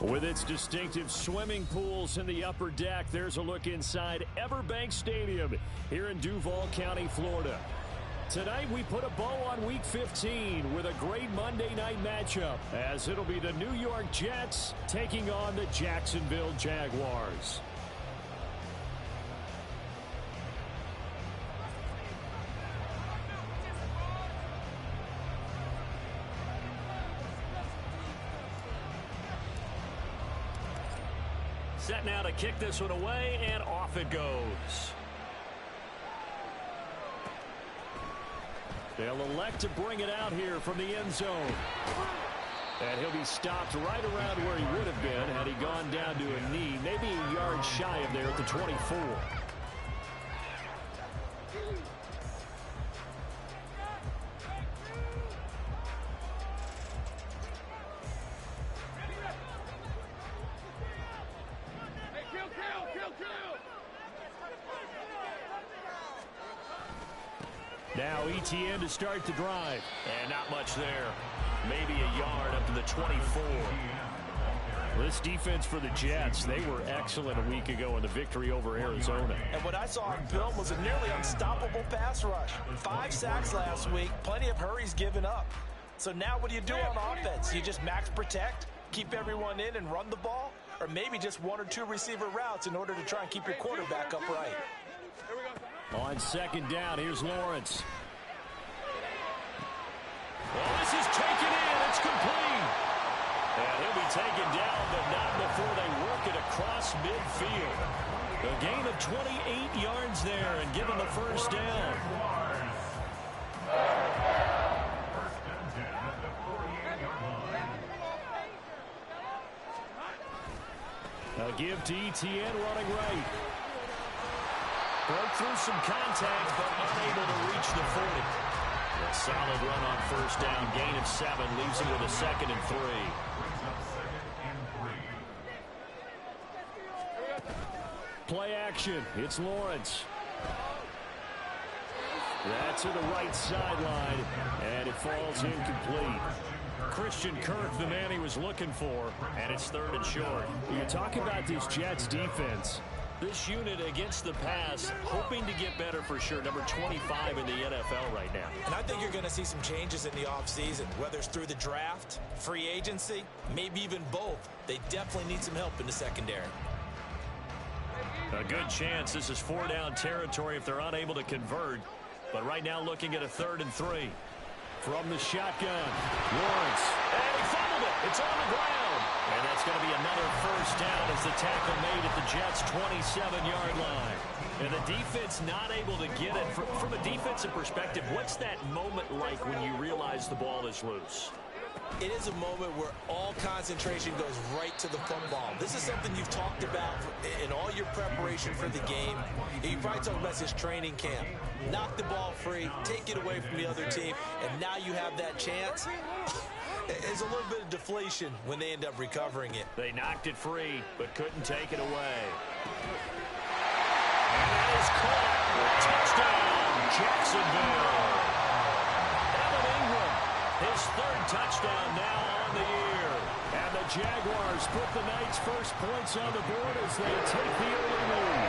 With its distinctive swimming pools in the upper deck, there's a look inside Everbank Stadium here in Duval County, Florida. Tonight, we put a bow on Week 15 with a great Monday night matchup, as it'll be the New York Jets taking on the Jacksonville Jaguars. Set now to kick this one away, and off it goes. They'll elect to bring it out here from the end zone. And he'll be stopped right around where he would have been had he gone down to a knee, maybe a yard shy of there at the 24. Now ETN to start the drive. And not much there. Maybe a yard up to the 24. This defense for the Jets, they were excellent a week ago in the victory over Arizona. And what I saw on film was a nearly unstoppable pass rush. 5 sacks last week, plenty of hurries given up. So now what do you do on offense? You just max protect, keep everyone in and run the ball? Or maybe just 1 or 2 receiver routes in order to try and keep your quarterback upright? On second down, here's Lawrence. Well, this is taken in. It's complete. And he'll be taken down, but not before they work it across midfield. A gain of 28 yards there and given the first down. A give to ETN running right. Broke through some contact, but unable to reach the 40. A solid run on first down. Gain of 7 leaves him with a 2nd and 3. Play action. It's Lawrence. That's to the right sideline, and it falls incomplete. Christian Kirk, the man he was looking for, and it's 3rd and short. You talk about this Jets defense. This unit against the pass, hoping to get better for sure. Number 25 in the NFL right now. And I think you're going to see some changes in the offseason, whether it's through the draft, free agency, maybe even both. They definitely need some help in the secondary. A good chance this is 4-down territory if they're unable to convert. But right now looking at a 3rd and 3. From the shotgun, Lawrence. And he fumbled it. It's on the ground. And that's going to be another first down as the tackle made at the Jets' 27-yard line. And the defense not able to get it. From a defensive perspective, what's that moment like when you realize the ball is loose? It is a moment where all concentration goes right to the football. This is something you've talked about in all your preparation for the game. You probably talked about this training camp. Knock the ball free, take it away from the other team, and now you have that chance. It's a little bit of deflation when they end up recovering it. They knocked it free, but couldn't take it away. And that is caught. Touchdown, Jacksonville. Evan Ingram, his 3rd touchdown now on the year. And the Jaguars put the night's first points on the board as they take the early lead.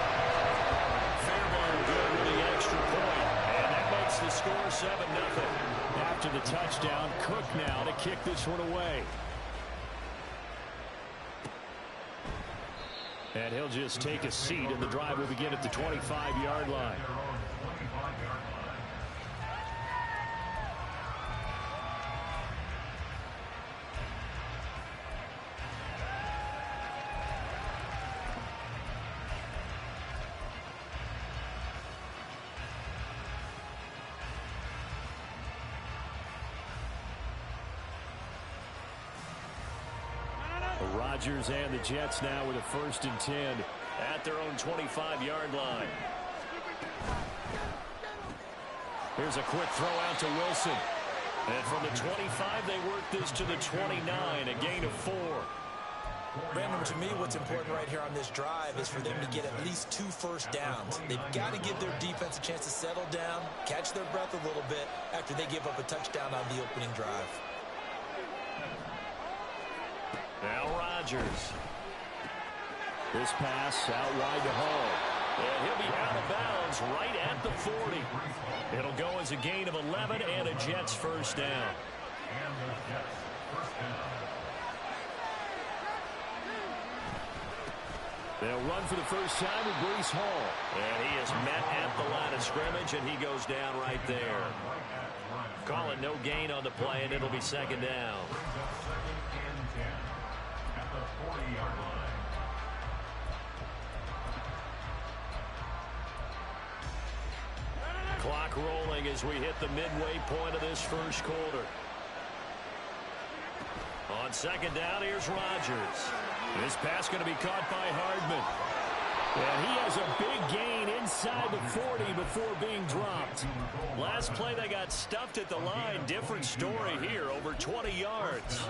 Fairbairn good with the extra point, and that makes the score 7-0. After the touchdown, Cook now to kick this one away. And he'll just take a seat, and the drive will begin at the 25-yard line. Rodgers and the Jets now with a 1st and 10 at their own 25-yard line. Here's a quick throw out to Wilson. And from the 25, they work this to the 29, a gain of 4. Brandon, to me, what's important right here on this drive is for them to get at least 2 first downs. They've got to give their defense a chance to settle down, catch their breath a little bit after they give up a touchdown on the opening drive. Now Rodgers. This pass out wide to Hall. And he'll be out of bounds right at the 40. It'll go as a gain of 11 and a Jets first down. They'll run for the first time with Breece Hall. And he is met at the line of scrimmage, and he goes down right there. Call it no gain on the play, and it'll be second down. Clock rolling as we hit the midway point of this first quarter. On second down, here's Rodgers. This pass going to be caught by Hardman. And he has a big gain inside the 40 before being dropped. Last play, they got stuffed at the line. Different story here, over 20 yards.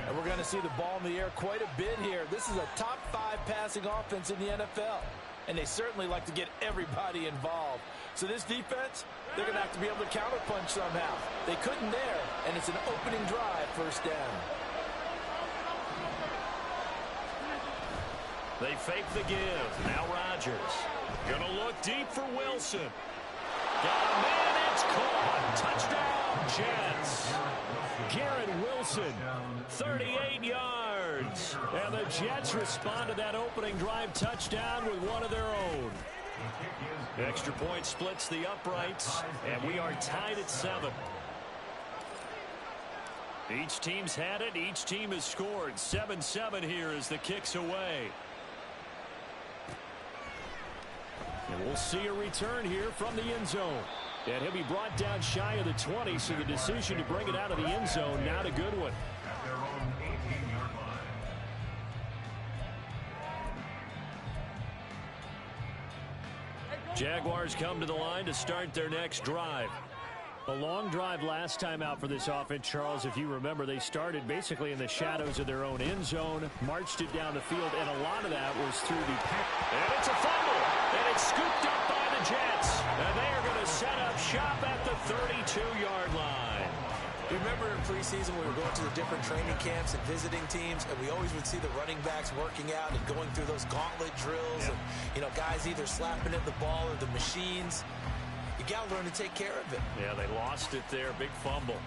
And we're going to see the ball in the air quite a bit here. This is a top 5 passing offense in the NFL. And they certainly like to get everybody involved. So this defense, they're going to have to be able to counterpunch somehow. They couldn't there, and it's an opening drive, first down. They fake the give. Now Rodgers. Going to look deep for Wilson. Got a man. It's caught. Touchdown, Jets. Garrett Wilson, 38 yards. And the Jets respond to that opening drive touchdown with one of their own. Extra point splits the uprights, and we are tied at 7. Each team's had it. Each team has scored. 7-7 here as the kick's away. And we'll see a return here from the end zone. And he'll be brought down shy of the 20, so the decision to bring it out of the end zone, not a good one. Jaguars come to the line to start their next drive. A long drive last time out for this offense, Charles. If you remember, they started basically in the shadows of their own end zone, marched it down the field, and a lot of that was through the... And it's a fumble, and it's scooped up by the Jets. And they are going to set up shop at the 32-yard line. Remember in preseason we were going to the different training camps and visiting teams, and we always would see the running backs working out and going through those gauntlet drills. Yep. And, you know, guys either slapping at the ball or the machines. You got to learn to take care of it. Yeah, they lost it there. Big fumble.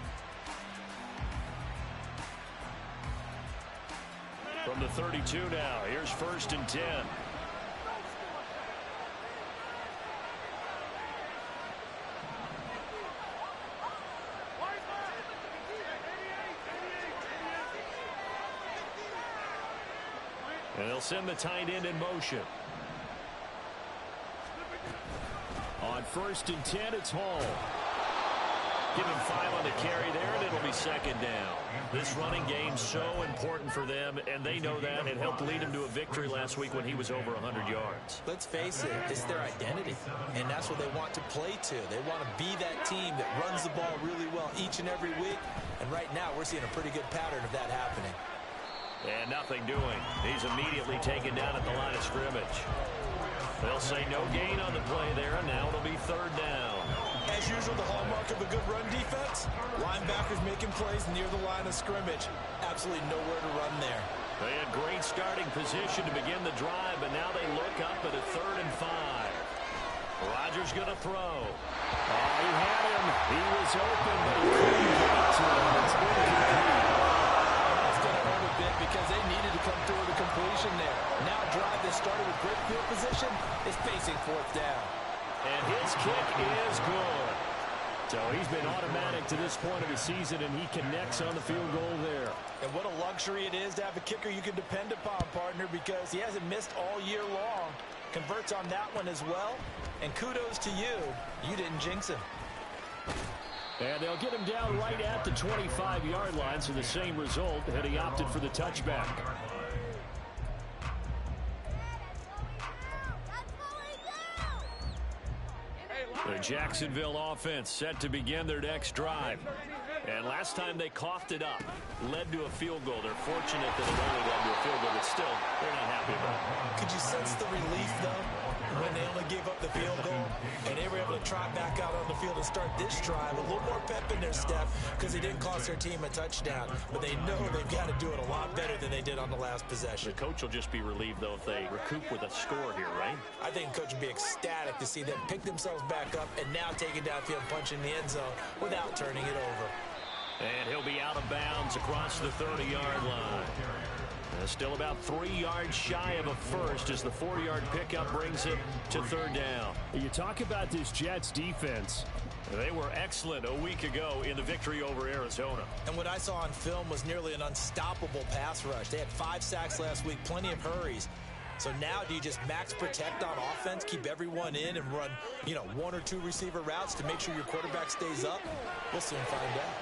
From the 32 now, here's 1st and 10. And they'll send the tight end in motion. On 1st and 10, it's Hall. Give him 5 on the carry there, and it'll be second down. This running game's so important for them, and they know that. It helped lead him to a victory last week when he was over 100 yards. Let's face it, it's their identity, and that's what they want to play to. They want to be that team that runs the ball really well each and every week, and right now we're seeing a pretty good pattern of that happening. And nothing doing. He's immediately taken down at the line of scrimmage. They'll say no gain on the play there, and now it'll be 3rd down. As usual, the hallmark of a good run defense, linebackers making plays near the line of scrimmage. Absolutely nowhere to run there. They had great starting position to begin the drive, but now they look up at a 3rd and 5. Rodgers going to throw. Oh, he had him. He was open, but he couldn't get to him. It's incomplete. It's going to hurt a bit because they needed to come through with a completion there. Now a drive that started with great field position is facing 4th down. And his kick is good. So he's been automatic to this point of the season, and he connects on the field goal there. And what a luxury it is to have a kicker you can depend upon, partner, because he hasn't missed all year long. Converts on that one as well. And kudos to you. You didn't jinx him. And they'll get him down right at the 25-yard line, so the same result, and he opted for the touchback. The Jacksonville offense set to begin their next drive. And last time they coughed it up, led to a field goal. They're fortunate that it only led to a field goal, but still, they're not happy about it. Could you sense the relief, though, when they only gave up the field goal and they were able to trot back out on the field and to start this drive a little more pep in their step because they didn't cost their team a touchdown. But they know they've got to do it a lot better than they did on the last possession. The coach will just be relieved, though, if they recoup with a score here, right? I think the coach would be ecstatic to see them pick themselves back up and now take it downfield, punch in the end zone without turning it over. And he'll be out of bounds across the 30-yard line. Still about 3 yards shy of a first as the 4-yard pickup brings it to third down. You talk about this Jets defense. They were excellent a week ago in the victory over Arizona. And what I saw on film was nearly an unstoppable pass rush. They had 5 sacks last week, plenty of hurries. So now do you just max protect on offense, keep everyone in and run, 1 or 2 receiver routes to make sure your quarterback stays up? We'll soon find out.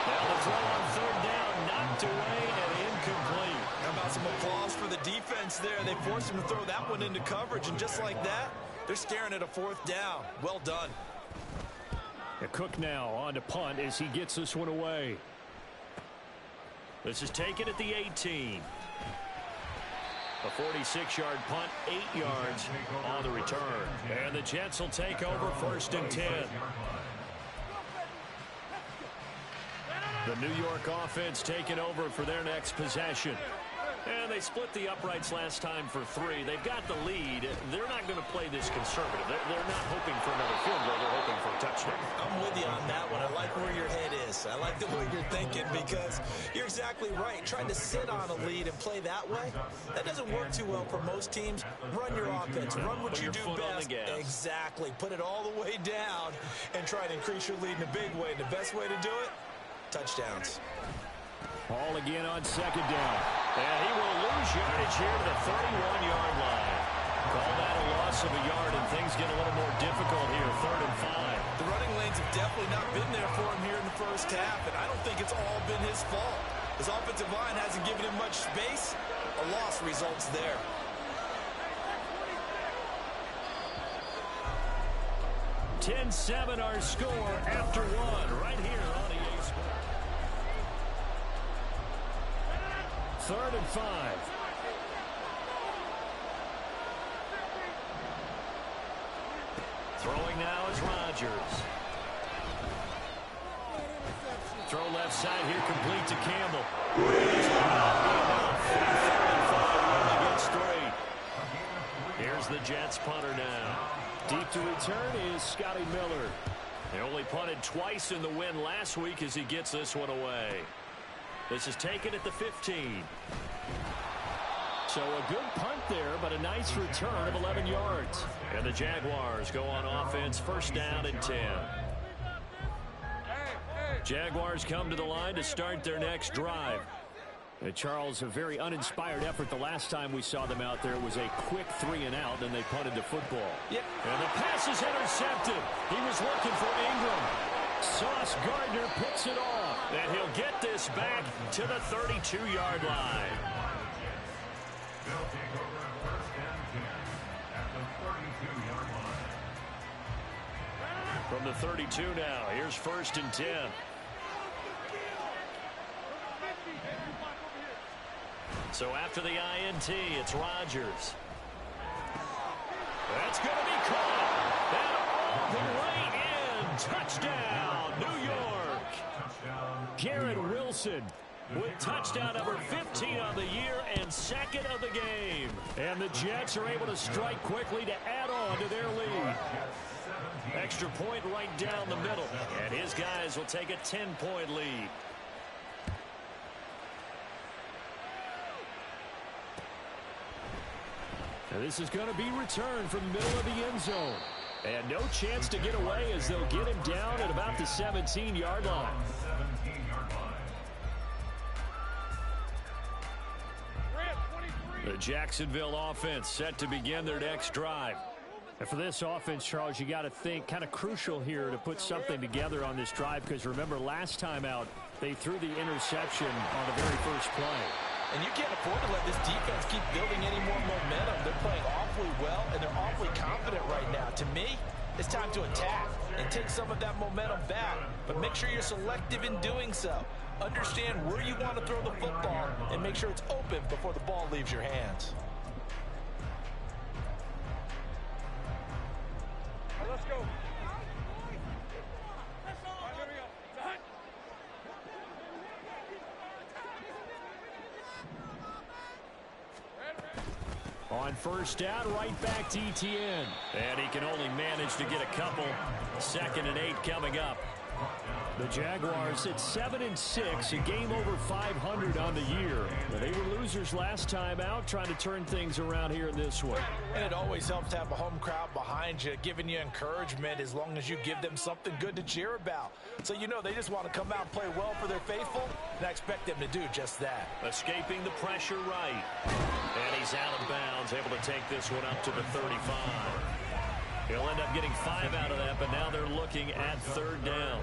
Now the throw on third down, knocked away and incomplete. How about some applause for the defense there? They forced him to throw that one into coverage, and just like that, they're staring at a 4th down. Well done. Cook now on to punt as he gets this one away. This is taken at the 18. A 46-yard punt, 8 yards on the return. And the Jets will take over 1st and 10. The New York offense taking over for their next possession. And they split the uprights last time for 3. They've got the lead. They're not going to play this conservative. They're not hoping for another field goal. They're hoping for a touchdown. I'm with you on that one. I like where your head is. I like the way you're thinking because you're exactly right. Trying to sit on a lead and play that way, that doesn't work too well for most teams. Run your offense. Run what you do best. Exactly. Put it all the way down and try to increase your lead in a big way. And the best way to do it, touchdowns. Ball again on 2nd down. And he will lose yardage here to the 31-yard line. Call that a loss of a yard, and things get a little more difficult here, 3rd and 5. The running lanes have definitely not been there for him here in the first half, and I don't think it's all been his fault. His offensive line hasn't given him much space. A loss results there. (10-7) our score after 1 right here on EA Sports. 3rd and 5. Throwing now is Rodgers. Throw left side here, complete to Campbell. Against 3. Here's the Jets punter now. Deep to return is Scotty Miller. They only punted twice in the win last week as he gets this one away. This is taken at the 15. So a good punt there, but a nice return of 11 yards. And the Jaguars go on offense, 1st down and 10. Jaguars come to the line to start their next drive. Charles, a very uninspired effort the last time we saw them out there. It was a quick 3 and out, then they punted the football. Yep. And the pass is intercepted. He was looking for Ingram. Sauce Gardner picks it off. And he'll get this back to the 32-yard line. From the 32 now, here's 1st and 10. So after the INT, it's Rodgers. That's going to be caught. And all the way in. Touchdown, New York. Garrett Wilson with touchdown number 15 on the year and 2nd of the game. And the Jets are able to strike quickly to add on to their lead. Extra point right down the middle. And his guys will take a 10-point lead. And this is going to be returned from the middle of the end zone. And no chance to get away as they'll get him down at about the 17-yard line. The Jacksonville offense set to begin their next drive. And for this offense, Charles, you got to think kind of crucial here to put something together on this drive, because remember last time out they threw the interception on the very first play. And you can't afford to let this defense keep building any more momentum. They're playing awfully well, and they're awfully confident right now. To me, it's time to attack and take some of that momentum back, but make sure you're selective in doing so. Understand where you want to throw the football and make sure it's open before the ball leaves your hands. Let's go. On first down, right back to ETN. And he can only manage to get a couple. 2nd and 8 coming up. The Jaguars at 7-6, a game over 500 on the year. They were losers last time out, trying to turn things around here in this one. And it always helps to have a home crowd behind you, giving you encouragement as long as you give them something good to cheer about. So you know they just want to come out and play well for their faithful, and I expect them to do just that. Escaping the pressure right. And he's out of bounds, able to take this one up to the 35. He'll end up getting 5 out of that, but now they're looking at 3rd down.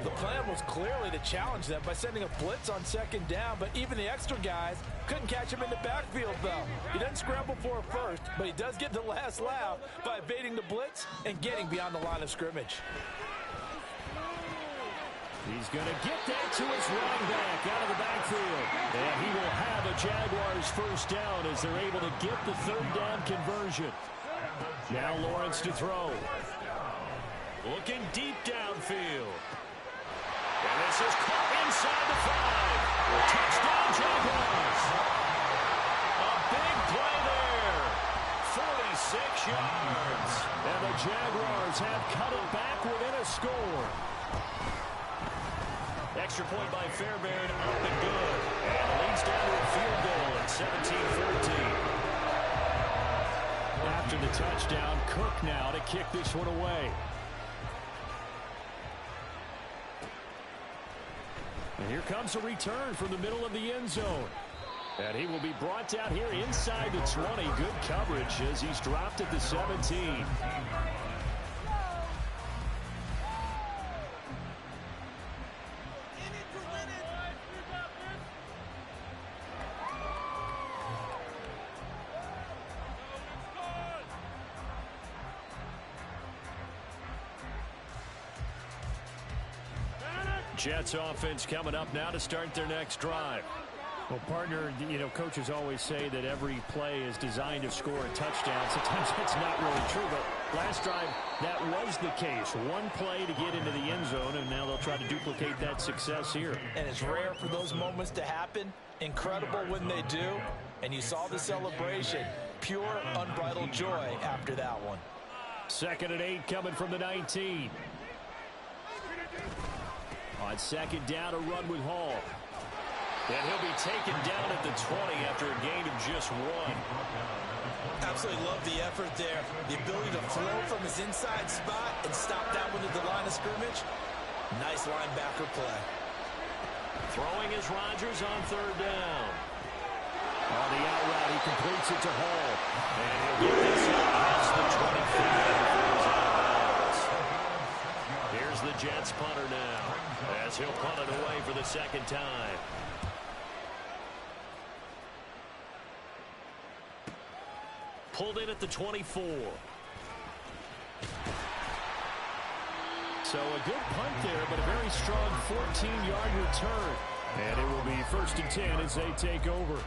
The plan was clearly to challenge them by sending a blitz on 2nd down, but even the extra guys couldn't catch him in the backfield, though. He doesn't scramble for a first, but he does get the last laugh by evading the blitz and getting beyond the line of scrimmage. He's going to get that to his running back out of the backfield. And he will have a Jaguars first down as they're able to get the 3rd down conversion. Now Lawrence to throw. Looking deep downfield. And this is caught inside the 5. Touchdown Jaguars. A big play there. 46 yards. And the Jaguars have cut it back within a score. Extra point by Fairbairn, up and good. And it leads down to a field goal at 17-14. After the touchdown, Cook now to kick this one away. And here comes a return from the middle of the end zone. And he will be brought down here inside the 20. Good coverage as he's dropped at the 17. Jets offense coming up now to start their next drive. Well, partner, you know, coaches always say that every play is designed to score a touchdown. Sometimes that's not really true, but last drive, that was the case. One play to get into the end zone, and now they'll try to duplicate that success here. And it's rare for those moments to happen. Incredible when they do. And you saw the celebration. Pure, unbridled joy after that one. 2nd and 8 coming from the 19. On 2nd down, a run with Hall. And he'll be taken down at the 20 after a gain of just 1. Absolutely love the effort there. The ability to flow from his inside spot and stop that one at the line of scrimmage. Nice linebacker play. Throwing is Rodgers on 3rd down. On the out route, he completes it to Hall. And he'll get this up past the 25. Here's the Jets punter now, as he'll punt it away for the 2nd time. Pulled in at the 24. So a good punt there, but a very strong 14-yard return. And it will be 1st and 10 as they take over.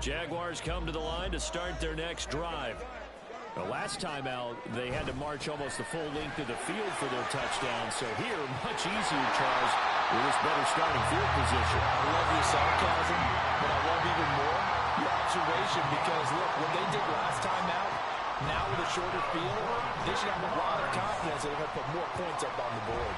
Jaguars come to the line to start their next drive. The last time out, they had to march almost the full length of the field for their touchdown. So here, much easier, Charles, with this better starting field position. I love your sarcasm, but I love even more your observation because, look, what they did last time out, now with a shorter field, they should have a lot of confidence that they're going to put more points up on the board.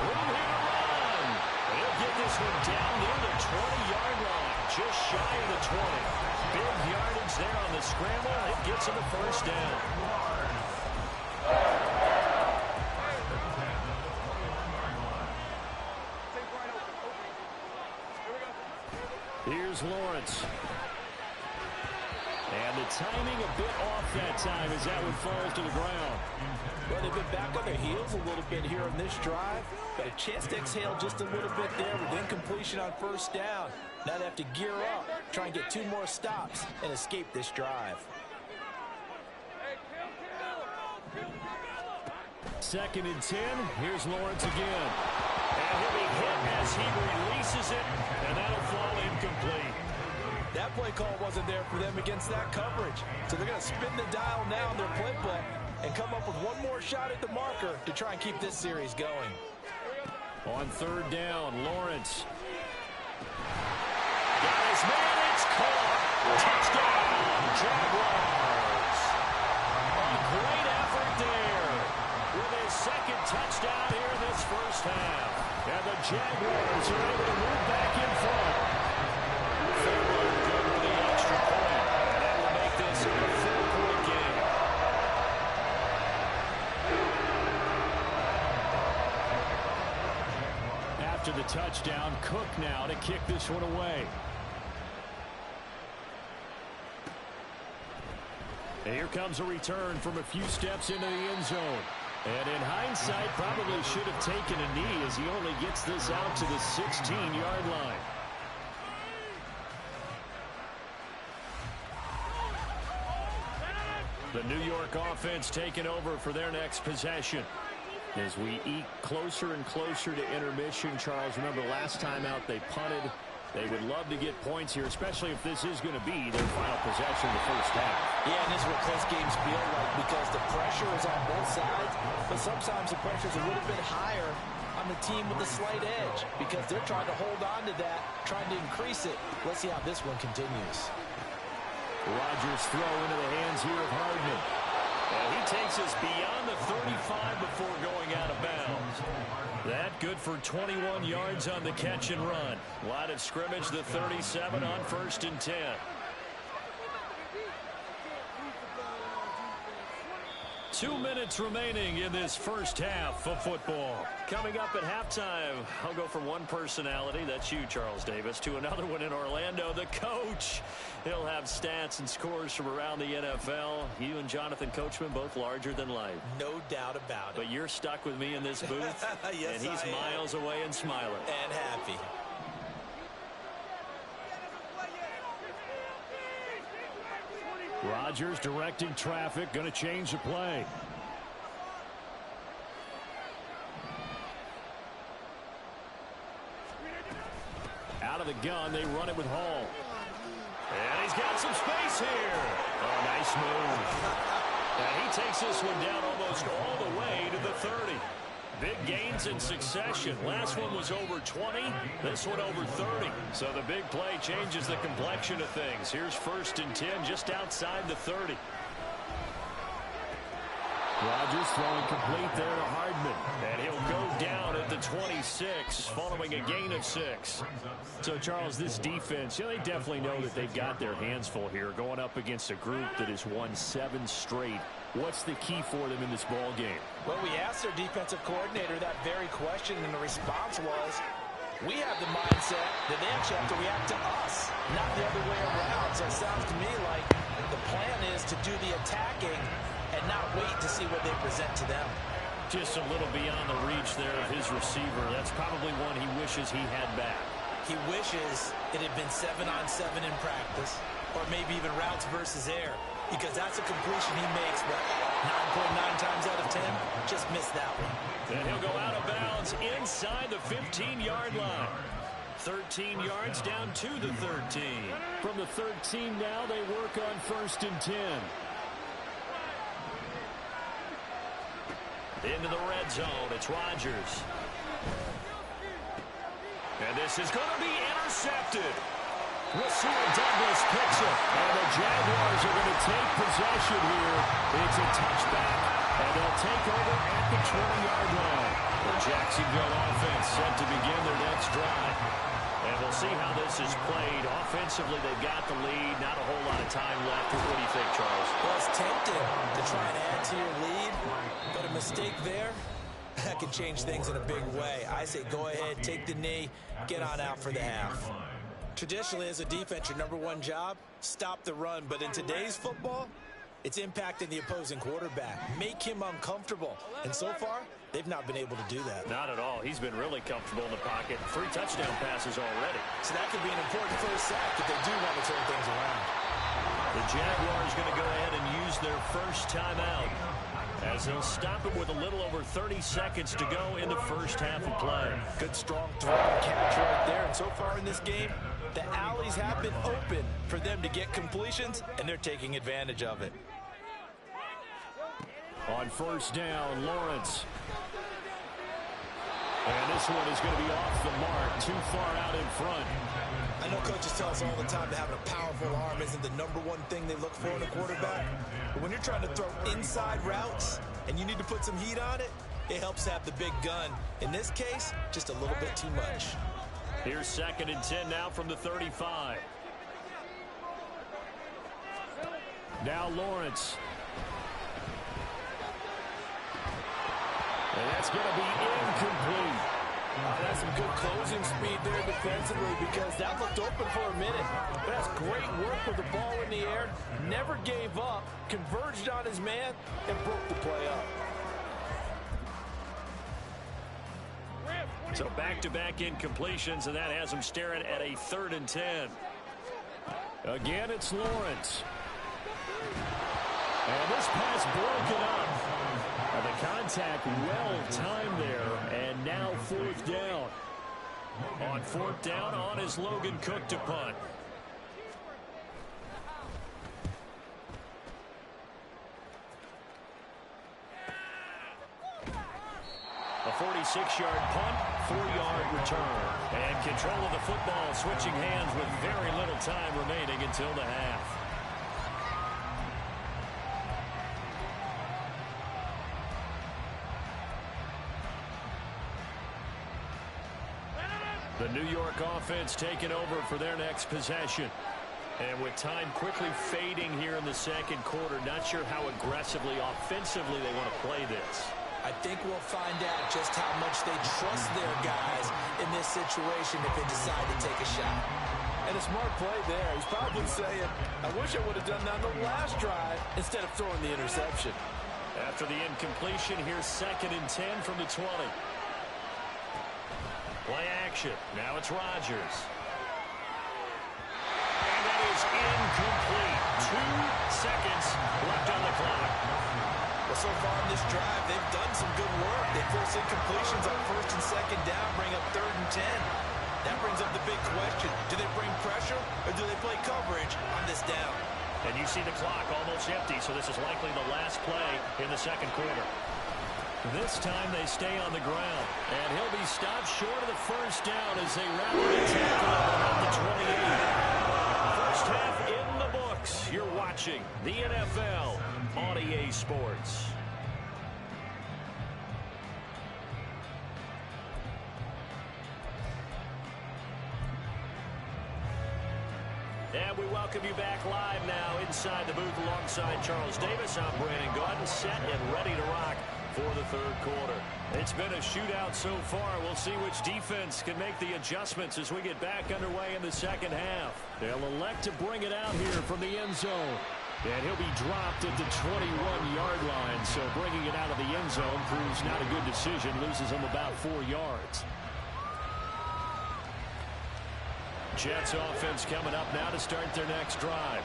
Room here to run. He'll get this one down near the 20-yard line, just shy of the 20. Big yardage there on the scramble. It gets him a 1st down. Here's Lawrence. And the timing a bit off that time as that one falls to the ground. Well, they've been back on their heels a little bit here on this drive. Got a chance to exhale just a little bit there with incompletion on 1st down. Now they have to gear up, try and get 2 more stops, and escape this drive. 2nd and 10. Here's Lawrence again. And he'll be hit as he releases it, and that'll fall incomplete. That play call wasn't there for them against that coverage. So they're going to spin the dial now in their playbook and come up with one more shot at the marker to try and keep this series going. On third down, Lawrence. Got his man, it's caught. Touchdown, Jaguars. A great effort there with his second touchdown here in this first half. And the Jaguars are able to move back in front. Fairly good for the extra point. And that will make this a 4-point game. After the touchdown, Cook now to kick this one away. Here comes a return from a few steps into the end zone. And in hindsight, probably should have taken a knee as he only gets this out to the 16-yard line. The New York offense taking over for their next possession. As we eke closer and closer to intermission, Charles, remember last time out they punted. They would love to get points here, especially if this is going to be their final possession of the first half. Yeah, and this is what close games feel like because the pressure is on both sides, but sometimes the pressure is a little bit higher on the team with the slight edge because they're trying to hold on to that, trying to increase it. Let's see how this one continues. Rodgers throw into the hands here of Hardman. And he takes us beyond the 35 before going out of bounds. That good for 21 yards on the catch and run. Line of scrimmage, the 37 on 1st and 10. Two minutes remaining in this first half of football. Coming up at halftime, I'll go from one personality, that's you, Charles Davis, to another one in Orlando, the coach. He'll have stats and scores from around the NFL. You and Jonathan Coachman, both larger than life. No doubt about it. But you're stuck with me in this booth, yes, and he's miles away and smiling. And happy. Rodgers directing traffic, going to change the play. Out of the gun, they run it with Hall. And he's got some space here. Oh, nice move. And he takes this one down almost all the way to the 30. Big gains in succession. Last one was over 20. This one over 30. So the big play changes the complexion of things. Here's 1st and 10 just outside the 30. Rodgers throwing complete there to Hardman. And he'll go down at the 26 following a gain of 6. So, Charles, this defense, they definitely know that they've got their hands full here going up against a group that has won 7 straight. What's the key for them in this ball game? Well, we asked their defensive coordinator that very question, and the response was, we have the mindset that they actually have to react to us, not the other way around. So it sounds to me like the plan is to do the attacking and not wait to see what they present to them. Just a little beyond the reach there of his receiver. That's probably one he wishes he had back. He wishes it had been 7-on-7 in practice, or maybe even routes versus air, because that's a completion he makes, but 9.9 times out of 10, just missed that one. And he'll go out of bounds inside the 15-yard line. 13 yards down to the 13. From the 13 now, they work on 1st and 10. Into the red zone, it's Rodgers. And this is going to be intercepted. Rasul Douglas picks it. And the Jaguars are going to take possession here. It's a touchback, and they'll take over at the 20-yard line. The Jacksonville offense set to begin their next drive. And we'll see how this is played. Offensively, they've got the lead. Not a whole lot of time left. What do you think, Charles? Well, it's tempting to try and add to your lead, but a mistake there, that can change things in a big way. I say go ahead, take the knee, get on out for the half. Traditionally, as a defense, your #1 job, stop the run. But in today's football, it's impacting the opposing quarterback. Make him uncomfortable. And so far, they've not been able to do that. Not at all. He's been really comfortable in the pocket. 3 touchdown passes already. So that could be an important first sack if they do want to turn things around. The Jaguars going to go ahead and use their first timeout, as they'll stop it with a little over 30 seconds to go in the first half of play. Good, strong throw and catch right there. And so far in this game, the alleys have been open for them to get completions, and they're taking advantage of it. On 1st down, Lawrence. And this one is going to be off the mark, too far out in front. I know coaches tell us all the time that having a powerful arm isn't the #1 thing they look for in a quarterback. But when you're trying to throw inside routes and you need to put some heat on it, it helps have the big gun. In this case, just a little bit too much. Here's 2nd and 10 now from the 35. Now Lawrence. And that's going to be incomplete. That's some good closing speed there defensively because that looked open for a minute. But that's great work with the ball in the air. Never gave up, converged on his man, and broke the play up. So back-to-back incompletions, and that has him staring at a 3rd and 10. Again, it's Lawrence. And this pass broken up. And the contact well-timed there, and now 4th down. On 4th down, on is Logan Cook to punt. A 46-yard punt, 4-yard return. And control of the football, switching hands with very little time remaining until the half. The New York offense taking over for their next possession. And with time quickly fading here in the 2nd quarter, not sure how aggressively, offensively they want to play this. I think we'll find out just how much they trust their guys in this situation if they decide to take a shot. And a smart play there. He's probably saying, I wish I would have done that on the last drive instead of throwing the interception. After the incompletion, here's 2nd and 10 from the 20. Play action. Now it's Rodgers. And that is incomplete. 2 seconds left on the clock. Well, so far in this drive, they've done some good work. They force incompletions on 1st and 2nd down, bring up 3rd and 10. That brings up the big question. Do they bring pressure or do they play coverage on this down? And you see the clock almost empty, so this is likely the last play in the 2nd quarter. This time they stay on the ground, and he'll be stopped short of the 1st down as they rapidly tackle him at the 28. First half in the books. You're watching the NFL on EA Sports. And we welcome you back live now inside the booth alongside Charles Davis. I'm Brandon Gordon, set and ready to rock for the 3rd quarter. It's been a shootout so far. We'll see which defense can make the adjustments as we get back underway in the 2nd half. They'll elect to bring it out here from the end zone. And he'll be dropped at the 21-yard line. So bringing it out of the end zone proves not a good decision. Loses him about 4 yards. Jets offense coming up now to start their next drive.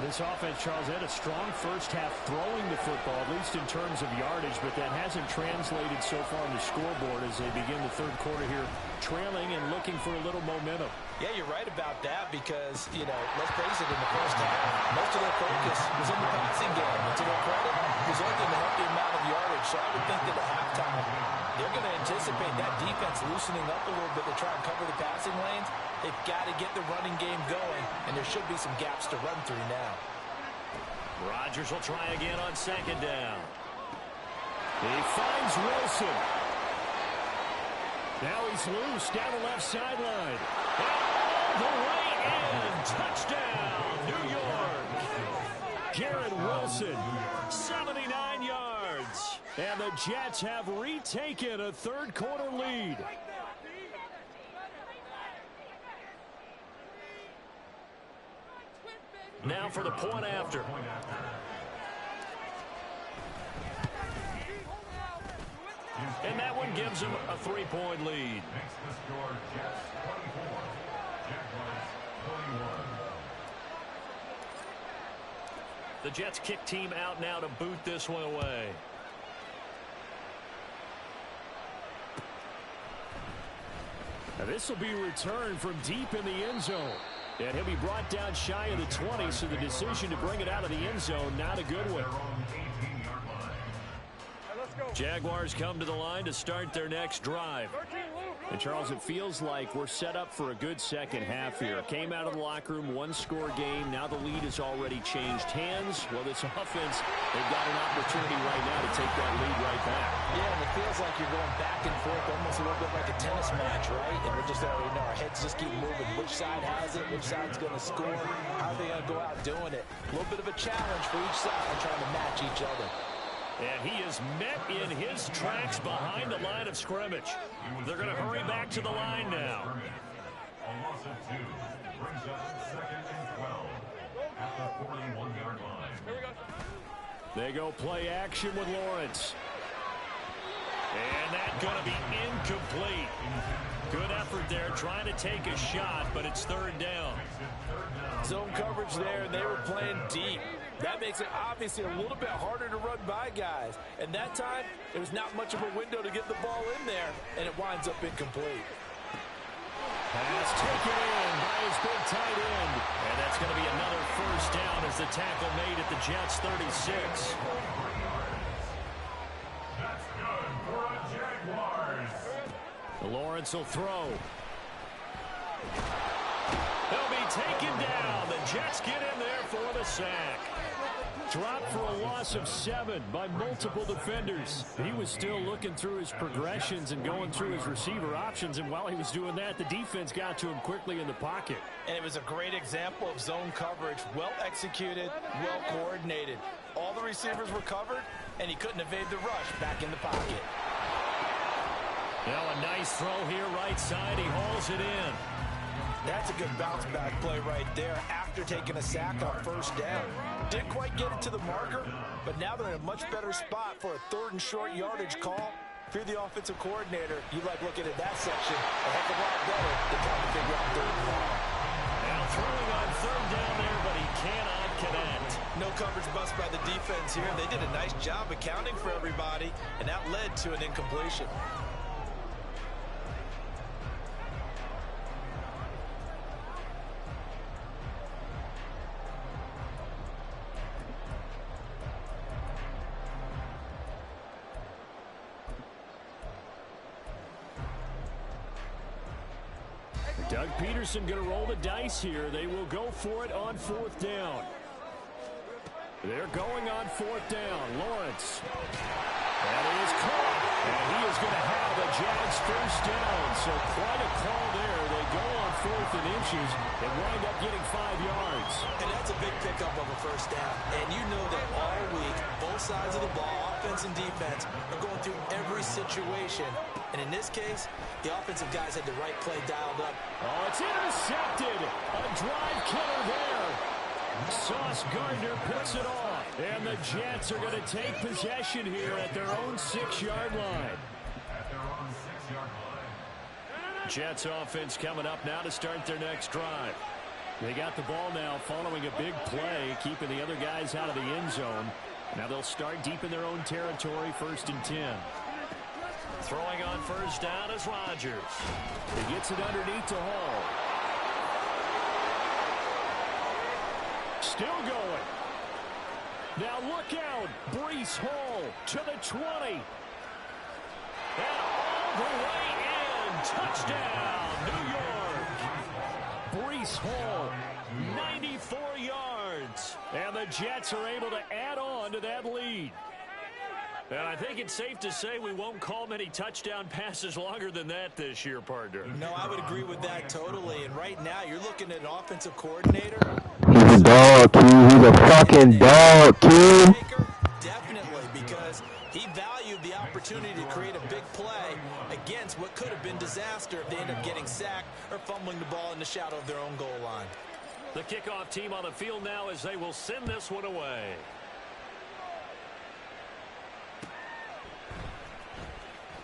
This offense, Charles, had a strong first half throwing the football, at least in terms of yardage, but that hasn't translated so far on the scoreboard as they begin the 3rd quarter here, trailing and looking for a little momentum. Yeah, you're right about that because, let's face it, in the first half, most of their focus was in the passing game. And to their credit, it was only going to help the amount of yardage. So I would think that at halftime, they're going to anticipate that defense loosening up a little bit to try and cover the passing lanes. They've got to get the running game going, and there should be some gaps to run through now. Rodgers will try again on 2nd down. He finds Wilson. Now he's loose down the left sideline. And all the way in. Touchdown, New York. Garrett Wilson, 79 yards. And the Jets have retaken a 3rd quarter lead. Now for the point after. And that one gives them a 3-point lead. The Jets kick team out now to boot this one away. Now this will be returned from deep in the end zone. And he'll be brought down shy of the 20, so the decision to bring it out of the end zone, not a good one. Jaguars come to the line to start their next drive. And, Charles, it feels like we're set up for a good second half here. Came out of the locker room, one-score game. Now the lead has already changed hands. Well, this offense, they've got an opportunity right now to take that lead right back. Yeah, and it feels like you're going back and forth, almost a little bit like a tennis match, right? And we're just already know our heads just keep moving. Which side has it? Which side's going to score? How are they going to go out doing it? A little bit of a challenge for each side trying to match each other. And he is met in his tracks behind the line of scrimmage. They're going to hurry back to the line now. A loss of 2 brings up 2nd and 12 at the 41-yard line. They go play action with Lawrence. And that's going to be incomplete. Good effort there, trying to take a shot, but it's 3rd down. Zone coverage there, and they were playing deep. That makes it obviously a little bit harder to run by guys. And that time, there was not much of a window to get the ball in there, and it winds up incomplete. Pass taken in by his big tight end. And that's going to be another 1st down as the tackle made at the Jets' 36. That's good for a Jaguars. Lawrence will throw. He'll be taken down. The Jets get in there for the sack. Dropped for a loss of 7 by multiple defenders. He was still looking through his progressions and going through his receiver options, and while he was doing that, the defense got to him quickly in the pocket. And it was a great example of zone coverage. Well executed, well coordinated. All the receivers were covered, and he couldn't evade the rush back in the pocket. Now a nice throw here, right side. He hauls it in. That's a good bounce-back play right there after taking a sack on 1st down. Didn't quite get it to the marker, but now they're in a much better spot for a 3rd and short yardage call. If you're the offensive coordinator, you like looking at that section a heck of a lot better than trying to figure out 3rd and long. Now throwing on 3rd down there, but he cannot connect. No coverage bust by the defense here. They did a nice job accounting for everybody, and that led to an incompletion. Doug Peterson going to roll the dice here. They will go for it on 4th down. They're going on 4th down. Lawrence. That is caught. And he is going to have the Jags 1st down. So quite a call there. They go on 4th and inches and wind up getting 5 yards. And that's a big pickup of a 1st down. And you know that all week, both sides of the ball, offense and defense, are going through every situation. And in this case, the offensive guys had the right play dialed up. Oh, it's intercepted. A drive killer there. Sauce Gardner puts it off. And the Jets are going to take possession here at their own 6-yard line. At their own 6-yard line. Jets offense coming up now to start their next drive. They got the ball now following a big play, keeping the other guys out of the end zone. Now they'll start deep in their own territory, 1st and 10. Throwing on 1st down is Rodgers. He gets it underneath to Hall. Still going. Now look out. Breece Hall to the 20. And all the way in. Touchdown, New York. Breece Hall, 94 yards. And the Jets are able to add on to that lead. And I think it's safe to say we won't call many touchdown passes longer than that this year, partner. No, I would agree with that totally. And right now, you're looking at an offensive coordinator. He's a dog, Q. He's a fucking dog, Q. Definitely, because he valued the opportunity to create a big play against what could have been disaster if they end up getting sacked or fumbling the ball in the shadow of their own goal line. The kickoff team on the field now as they will send this one away.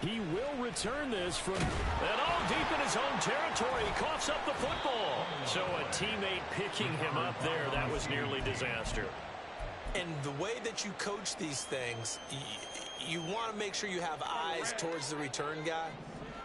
He will return this from... And all deep in his own territory, he coughs up the football. So a teammate picking him up there, that was nearly disaster. And the way that you coach these things, you want to make sure you have eyes towards the return guy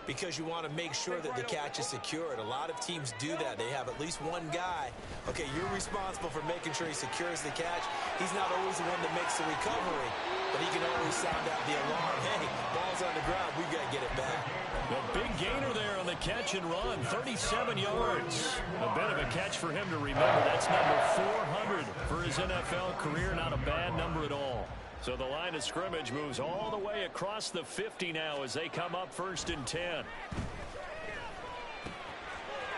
because you want to make sure that the catch is secured. A lot of teams do that. They have at least one guy. Okay, you're responsible for making sure he secures the catch. He's not always the one that makes the recovery. but he can always sound out the alarm. Hey, ball's on the ground. We've got to get it back. The big gainer there on the catch and run, 37 yards. A bit of a catch for him to remember. That's number 400 for his NFL career. Not a bad number at all. So the line of scrimmage moves all the way across the 50 now as they come up 1st and 10.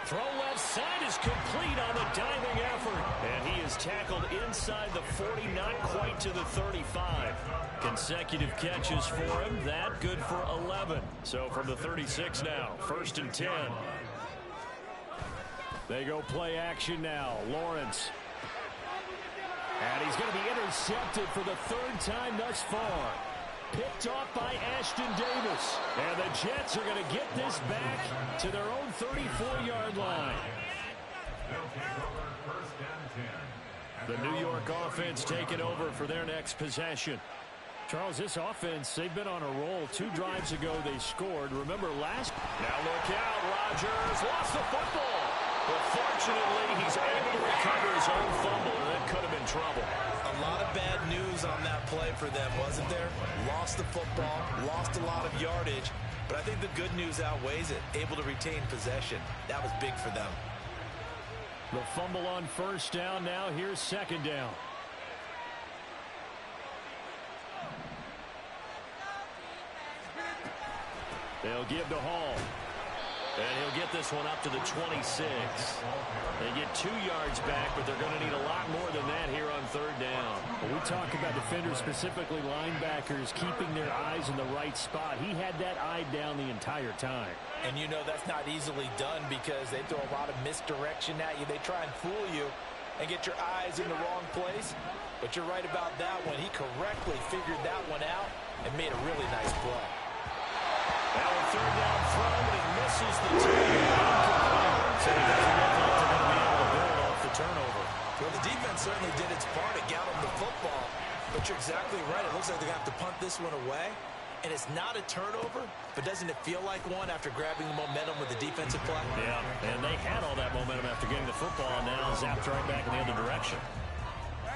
Throw left side is complete on the diving effort. And he is tackled inside the 40, not quite to the 35. Consecutive catches for him. That good for 11. So from the 36 now, 1st and 10. They go play action now. Lawrence. And he's going to be intercepted for the 3rd time thus far. Picked off by Ashton Davis. And the Jets are going to get this back to their own 34-yard line. The New York offense taking over for their next possession. Charles, this offense, they've been on a roll. 2 drives ago they scored. Remember last... Now look out, Rodgers lost the football. But fortunately, he's able to recover his own fumble, and that could have been trouble. A lot of bad news on that play for them, wasn't there? Lost the football, lost a lot of yardage, but I think the good news outweighs it. Able to retain possession. That was big for them. The fumble on 1st down. Now here's 2nd down. They'll give to Hall. And he'll get this one up to the 26. They get 2 yards back, but they're going to need a lot more than that here on 3rd down. When we talk about defenders, specifically linebackers, keeping their eyes in the right spot, he had that eye down the entire time. And you know that's not easily done because they throw a lot of misdirection at you. They try and fool you and get your eyes in the wrong place. But you're right about that one. He correctly figured that one out and made a really nice play. Now a 3rd down throw, and it misses the two. So he doesn't look like they're going to be able to build off the turnover. Well, the defense certainly did its part to get them the football. But you're exactly right. It looks like they're going to have to punt this one away. And it's not a turnover, but doesn't it feel like one after grabbing the momentum with the defensive play? Yeah, and they had all that momentum after getting the football, and now zapped right back in the other direction.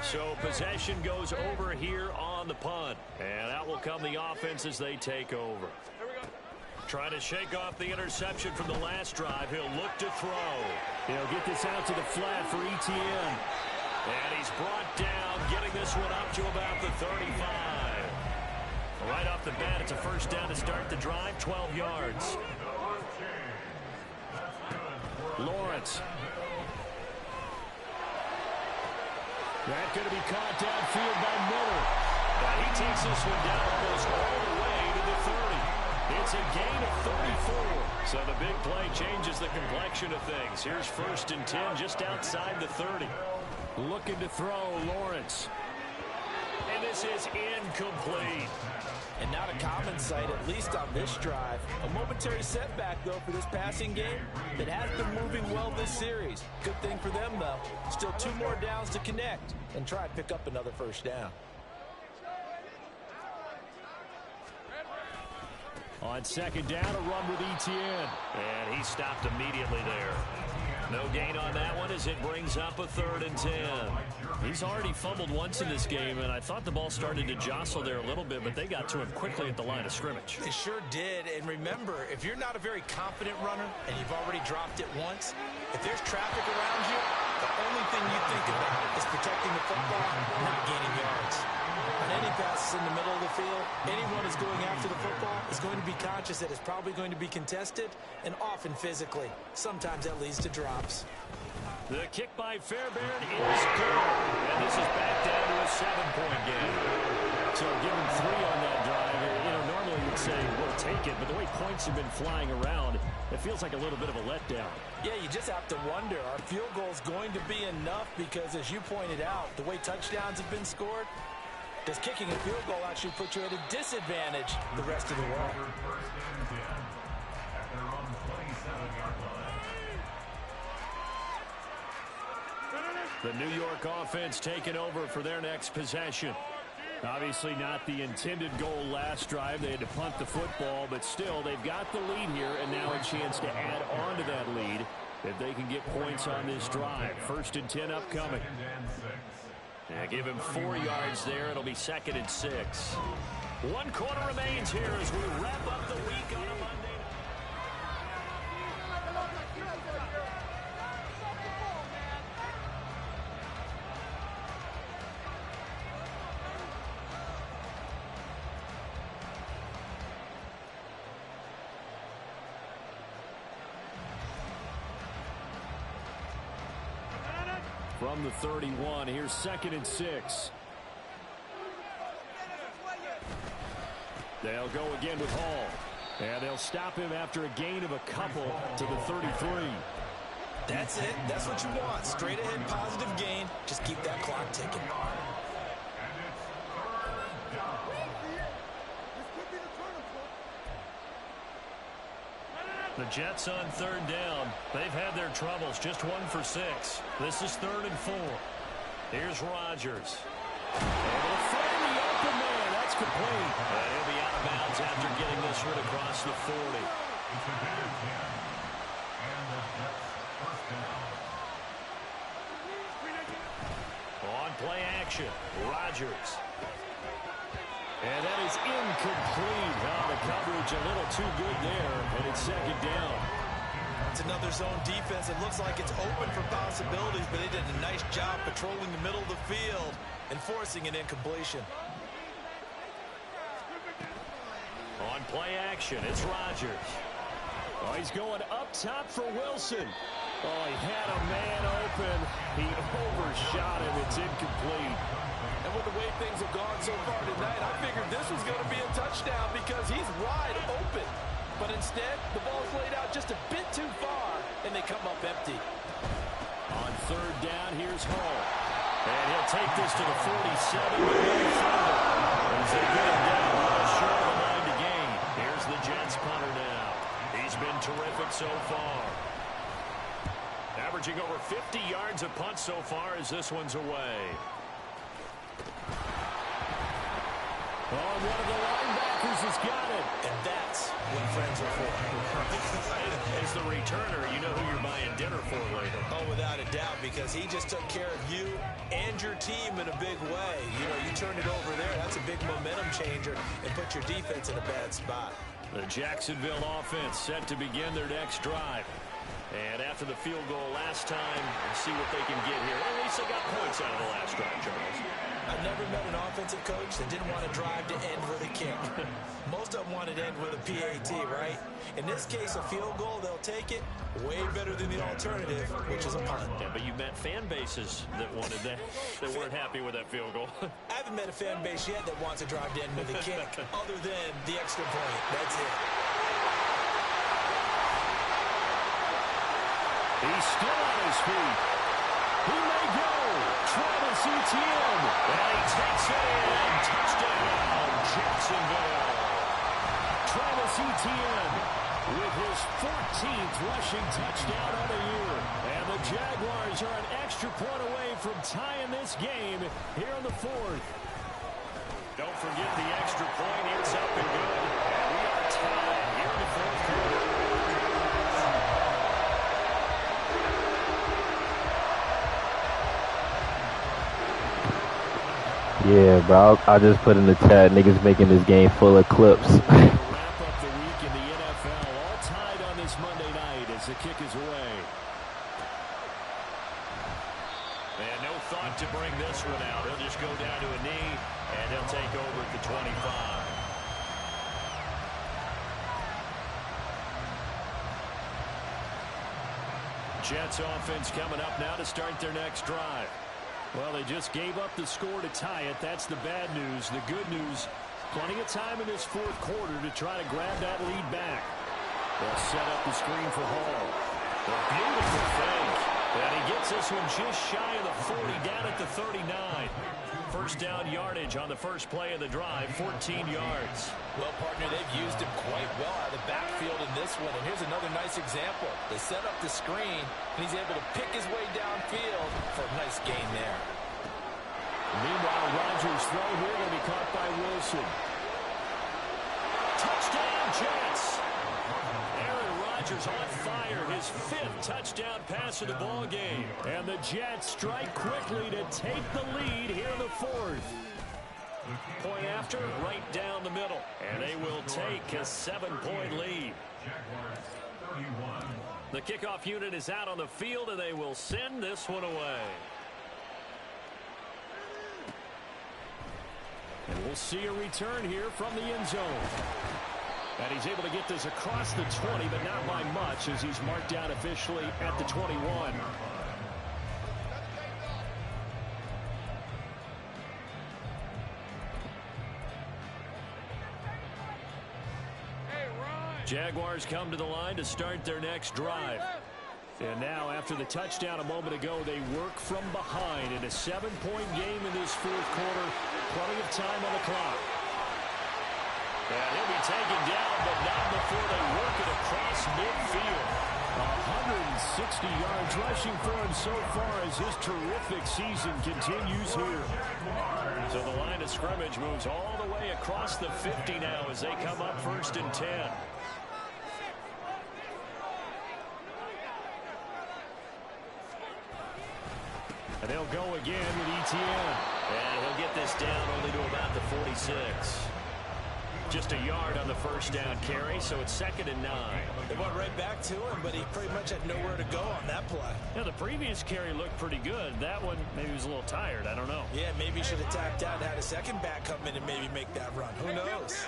So possession goes over here on the punt. And out will come the offense as they take over. Trying to shake off the interception from the last drive. He'll look to throw. He'll get this out to the flat for Etienne. And he's brought down, getting this one up to about the 35. Right off the bat, it's a 1st down to start the drive, 12 yards. Lawrence. That's going to be caught downfield by Miller. And he takes this one down almost all the way to the 30. It's a gain of 34. So the big play changes the complexion of things. Here's 1st and 10 just outside the 30. Looking to throw, Lawrence. And this is incomplete. And not a common sight, at least on this drive. A momentary setback, though, for this passing game that has been moving well this series. Good thing for them, though. Still 2 more downs to connect and try and pick up another 1st down. On 2nd down, a run with Etienne. And he stopped immediately there. No gain on that one as it brings up a 3rd and 10. He's already fumbled once in this game, and I thought the ball started to jostle there a little bit, but they got to him quickly at the line of scrimmage. It sure did. And remember, if you're not a very confident runner and you've already dropped it once, if there's traffic around you, the only thing you think about is protecting the football, not gaining yards. On any passes in the middle of the field, anyone who's going after the football is going to be conscious that it's probably going to be contested and often physically. Sometimes that leads to drops. The kick by Fairbairn is good. And this is back down to a 7-point game. So given 3 on that drive, normally you'd say, we'll take it. But the way points have been flying around, it feels like a little bit of a letdown. Yeah, you just have to wonder, are field goals going to be enough? Because as you pointed out, the way touchdowns have been scored, does kicking a field goal actually put you at a disadvantage the rest of the way? The New York offense taking over for their next possession. Obviously not the intended goal last drive. They had to punt the football, but still they've got the lead here and now a chance to add on to that lead if they can get points on this drive. 1st and 10 upcoming. Yeah, give him 4 yards there. It'll be 2nd and 6. 1 quarter remains here as we wrap up the week on a Monday. From the 31, here's 2nd and 6. They'll go again with Hall. And they'll stop him after a gain of a couple to the 33. That's it. That's what you want. Straight ahead positive gain. Just keep that clock ticking. The Jets on 3rd down. They've had their troubles. Just 1 for 6. This is 3rd and 4. Here's Rodgers. Able to find the open man. That's complete. And he'll be out of bounds after getting this one across the 40. It's a big 10. And the Jets first down. On play action, Rodgers. And that is incomplete. Oh, the coverage a little too good there, and it's 2nd down. It's another zone defense. It looks like it's open for possibilities, but they did a nice job patrolling the middle of the field and forcing an incompletion. On play action, it's Rodgers. Oh, he's going up top for Wilson. Oh, he had a man open. He overshot him. It's incomplete. And with the way things have gone so far tonight, I figured this was going to be a touchdown because he's wide open. But instead, the ball's laid out just a bit too far, and they come up empty. On 3rd down, here's Hall. And he'll take this to the 47 with no further. As they get him down, well short of the line to gain. Here's the Jets punter now. He's been terrific so far. Averaging over 50 yards a punt so far as this one's away. Oh, one of the linebackers has got it. And that's what friends are for. As the returner, you know who you're buying dinner for later. Oh, without a doubt, because he just took care of you and your team in a big way. You know, you turned it over there. That's a big momentum changer and put your defense in a bad spot. The Jacksonville offense set to begin their next drive. And after the field goal last time, let's see what they can get here. At least they got points out of the last drive, Charles. I've never met an offensive coach that didn't want to drive to end with a kick. Most of them wanted to end with a PAT, right? In this case, a field goal, they'll take it. Way better than the alternative, which is a punt. Yeah, but you met fan bases that wanted that, that weren't happy with that field goal. I haven't met a fan base yet that wants to drive to end with a kick, other than the extra point. That's it. He's still on his feet. He may go. Travis Etienne. And he takes it in. Touchdown, Jacksonville. Travis Etienne with his 14th rushing touchdown on the year. And the Jaguars are an extra point away from tying this game here in the 4th. Don't forget the extra point. It's up and good. And we are tied here in the 4th quarter. Yeah, bro. I just put in the chat. Niggas making this game full of clips. Wrap up the week in the NFL. All tied on this Monday night as the kick is away. And no thought to bring this one out. He'll just go down to a knee, and he'll take over at the 25. Jets offense coming up now to start their next drive. Well, they just gave up the score to tie it. That's the bad news. The good news, plenty of time in this 4th quarter to try to grab that lead back. They'll set up the screen for Hall. A beautiful fake. And he gets this one just shy of the 40, down at the 39. First down yardage on the first play of the drive, 14 yards. Well, partner, they've used him quite well out of the backfield in this one. And here's another nice example. They set up the screen, and he's able to pick his way downfield for a nice gain there. Meanwhile, Rodgers' throw here will be caught by Wilson. Touchdown, Jets. Aaron Rodgers Rodgers on fire, his 5th touchdown pass of the ball game. And the Jets strike quickly to take the lead here in the 4th. Point after, right down the middle. And they will take a 7-point lead. The kickoff unit is out on the field, and they will send this one away. And we'll see a return here from the end zone. And he's able to get this across the 20, but not by much, as he's marked down officially at the 21. Jaguars come to the line to start their next drive. And now, after the touchdown a moment ago, they work from behind in a 7-point game in this 4th quarter. Plenty of time on the clock. And he'll be taken down, but not before they work it across midfield. 160 yards rushing for him so far as his terrific season continues here. So the line of scrimmage moves all the way across the 50 now as they come up 1st and 10. And they'll go again with ETN. And he'll get this down only to about the 46. Just a yard on the 1st down carry, so it's 2nd and 9. They went right back to him, but he pretty much had nowhere to go on that play. Yeah, the previous carry looked pretty good. That one, maybe he was a little tired. I don't know. Yeah, maybe he should have tapped out and had a second back come in and maybe make that run. Who knows?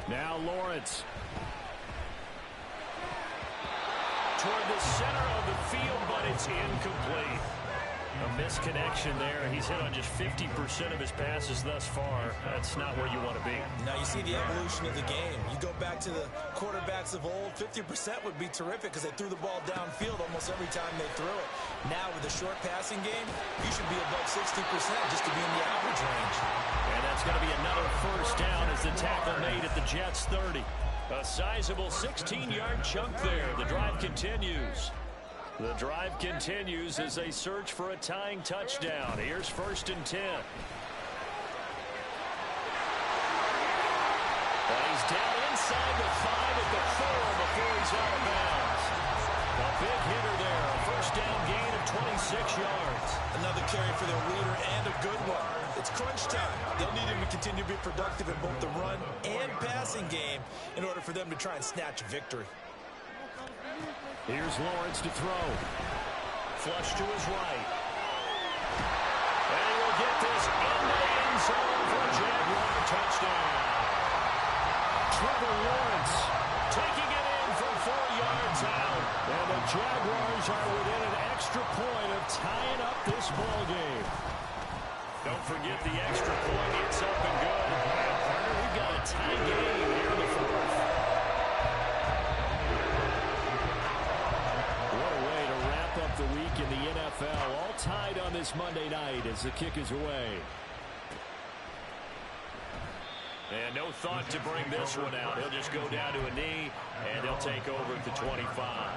Now Lawrence. Toward the center of the field, but it's incomplete. A misconnection there. He's hit on just 50% of his passes thus far. That's not where you want to be. Now you see the evolution of the game. You go back to the quarterbacks of old, 50% would be terrific because they threw the ball downfield almost every time they threw it. Now with a short passing game, you should be above 60% just to be in the average range. And that's going to be another 1st down as the tackle made at the Jets 30. A sizable 16-yard chunk there. The drive continues. The drive continues as they search for a tying touchdown. Here's 1st and 10. And he's down inside the 5 at the 4 before he's out of bounds. A big hitter there. A 1st down gain of 26 yards. Another carry for their leader and a good one. It's crunch time. They'll need him to continue to be productive in both the run and passing game in order for them to try and snatch a victory. Here's Lawrence to throw. Flush to his right. And he will get this in the end zone for a Jaguar touchdown. Trevor Lawrence taking it in from 4 yards out. And the Jaguars are within an extra point of tying up this ball game. Don't forget the extra point. It's up and good. And partner, we've got a tie game here in the 4th. What a way to wrap up the week in the NFL. All tied on this Monday night as the kick is away. And no thought to bring this one out. He'll just go down to a knee, and they'll take over at the 25.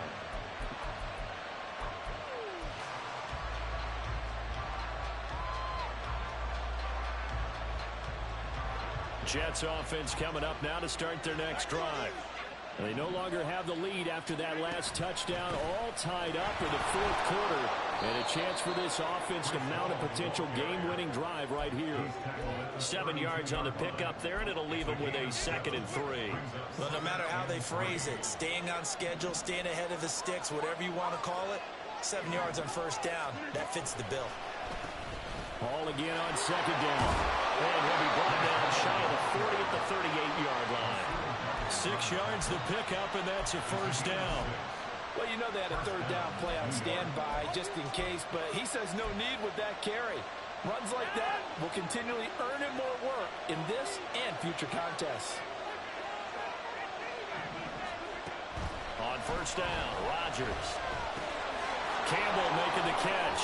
Jets offense coming up now to start their next drive. And they no longer have the lead after that last touchdown, all tied up in the 4th quarter. And a chance for this offense to mount a potential game-winning drive right here. 7 yards on the pickup there, and it'll leave them with a 2nd and 3. Well, no matter how they phrase it, staying on schedule, staying ahead of the sticks, whatever you want to call it, 7 yards on 1st down, that fits the bill. Ball again on 2nd down. And he'll be brought down shy of the 40 at the 38-yard line. 6 yards the pickup, and that's a 1st down. Well, you know they had a 3rd down play on standby just in case, but he says no need with that carry. Runs like that will continually earn him more work in this and future contests. On 1st down, Rodgers. Campbell making the catch.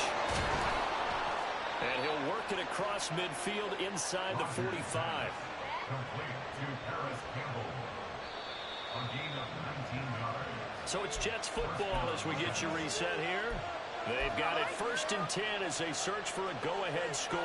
And he'll work it across midfield inside the 45. Complete to Paris Campbell. A gain of 19 yards. So it's Jets football as we get you reset here. They've got it 1st and 10 as they search for a go-ahead score.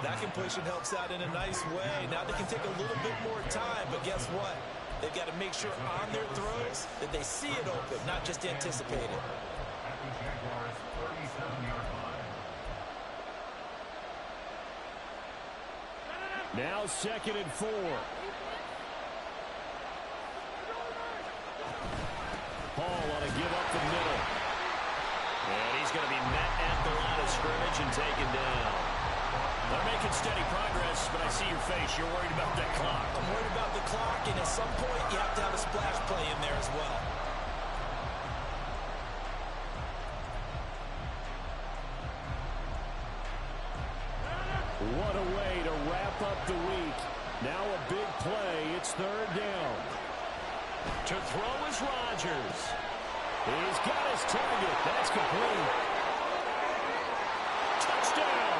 That completion helps out in a nice way. Now they can take a little bit more time, but guess what? They've got to make sure on their throws that they see it open, not just anticipate it. Now 2nd and 4. Hall on a give up the middle. And he's going to be met at the line of scrimmage and taken down. They're making steady progress, but I see your face. You're worried about that clock. I'm worried about the clock, and at some point, you have to have a splash play in there as well. What a way to wrap up the week. Now a big play. It's 3rd down. To throw is Rodgers. He's got his target. That's complete. Touchdown.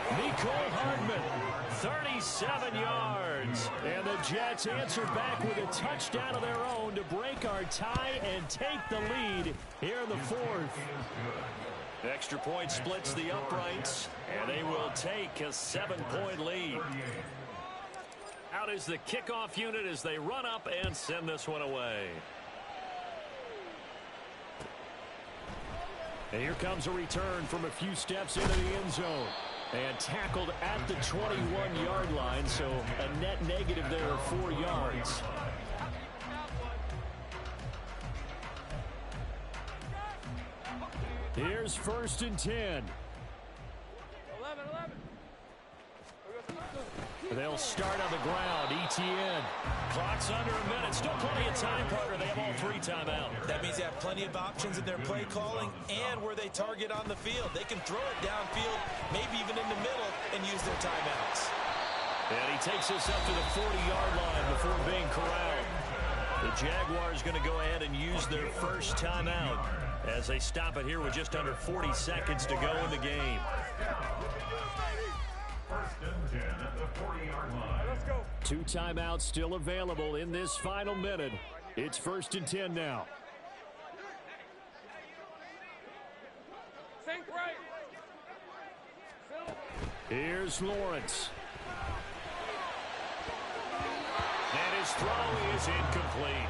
Mecole Hardman, 37 yards. And the Jets answer back with a touchdown of their own to break our tie and take the lead here in the 4th. Extra point splits the uprights, and they will take a 7-point lead. Out is the kickoff unit as they run up and send this one away. And here comes a return from a few steps into the end zone. And tackled at the 21-yard line, so a net negative there of 4 yards. Here's 1st and 10. They'll start on the ground. ETN. Clock's under a minute. Still plenty of time, partner. They have all 3 timeouts. That means they have plenty of options in their play calling and where they target on the field. They can throw it downfield, maybe even in the middle, and use their timeouts. And he takes us up to the 40-yard line before being corralled. The Jaguars going to go ahead and use their first timeout as they stop it here with just under 40 seconds to go in the game. 1st and 10 at the 40-yard line. Let's go. 2 timeouts still available in this final minute. It's 1st and 10 now. Here's Lawrence. And his throw is incomplete.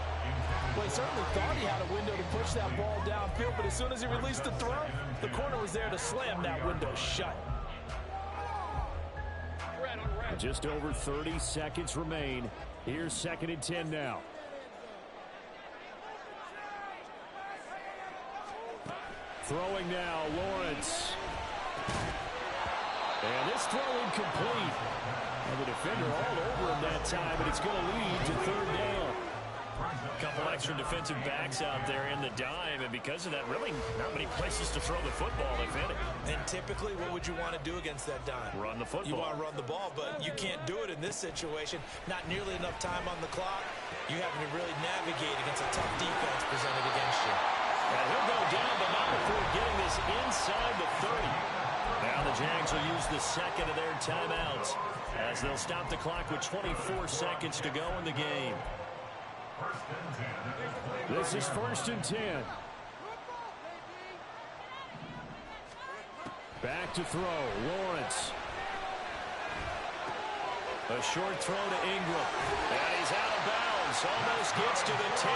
Well, he certainly thought he had a window to push that ball downfield, but as soon as he released the throw, the corner was there to slam that window shut. Just over 30 seconds remain. Here's 2nd and 10 now. Throwing now, Lawrence. And this throw incomplete. And the defender all over him that time, but it's going to lead to 3rd down. A couple extra defensive backs out there in the dime, and because of that, really not many places to throw the football, if any. And typically, what would you want to do against that dime? Run the football. You want to run the ball, but you can't do it in this situation. Not nearly enough time on the clock. You having to really navigate against a tough defense presented against you. And he'll go down, but not before getting this inside the 30. Now the Jags will use the 2nd of their timeouts as they'll stop the clock with 24 seconds to go in the game. This is 1st and 10. Back to throw. Lawrence. A short throw to Ingram. And he's out of bounds. Almost gets to the 10.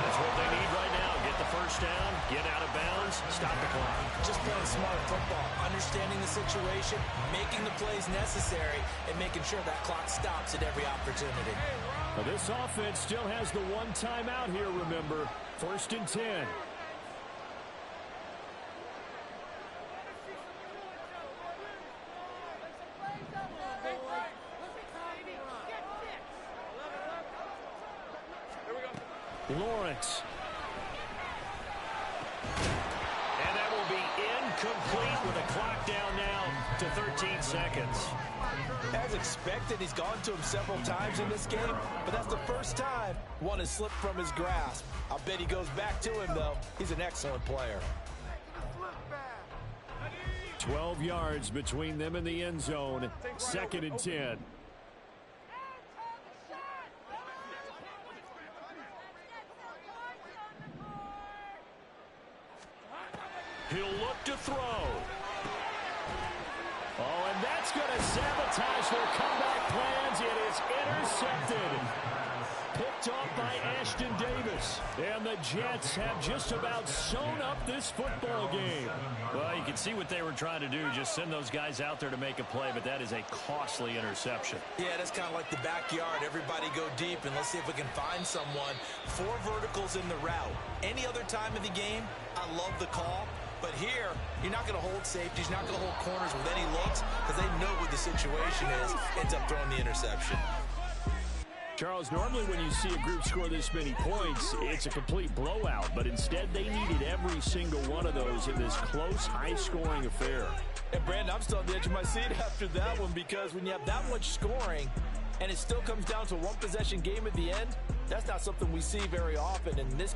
That's what they need right now. Get the first down, get out of bounds, stop the clock. Just playing smart football, understanding the situation, making the plays necessary, and making sure that clock stops at every opportunity. Well, this offense still has the 1 timeout here, remember. 1st and 10. Lawrence. And that will be incomplete with a clock down now to 13 seconds. As expected, he's gone to him several times in this game, but that's the first time one has slipped from his grasp. I'll bet he goes back to him, though. He's an excellent player. 12 yards between them and the end zone. 2nd and 10. He'll look to throw. That's going to sabotage their comeback plans. It is intercepted. Picked off by Ashton Davis. And the Jets have just about sewn up this football game. Well, you can see what they were trying to do. Just send those guys out there to make a play, but that is a costly interception. Yeah, that's kind of like the backyard. Everybody go deep, and let's see if we can find someone. 4 verticals in the route. Any other time of the game, I love the call. But here, you're not going to hold safeties, you're not going to hold corners with any looks because they know what the situation is. Ends up throwing the interception. Charles, normally when you see a group score this many points, it's a complete blowout. But instead, they needed every single one of those in this close, high-scoring affair. And, Brandon, I'm still on the edge of my seat after that one because when you have that much scoring and it still comes down to a one-possession game at the end, that's not something we see very often. In this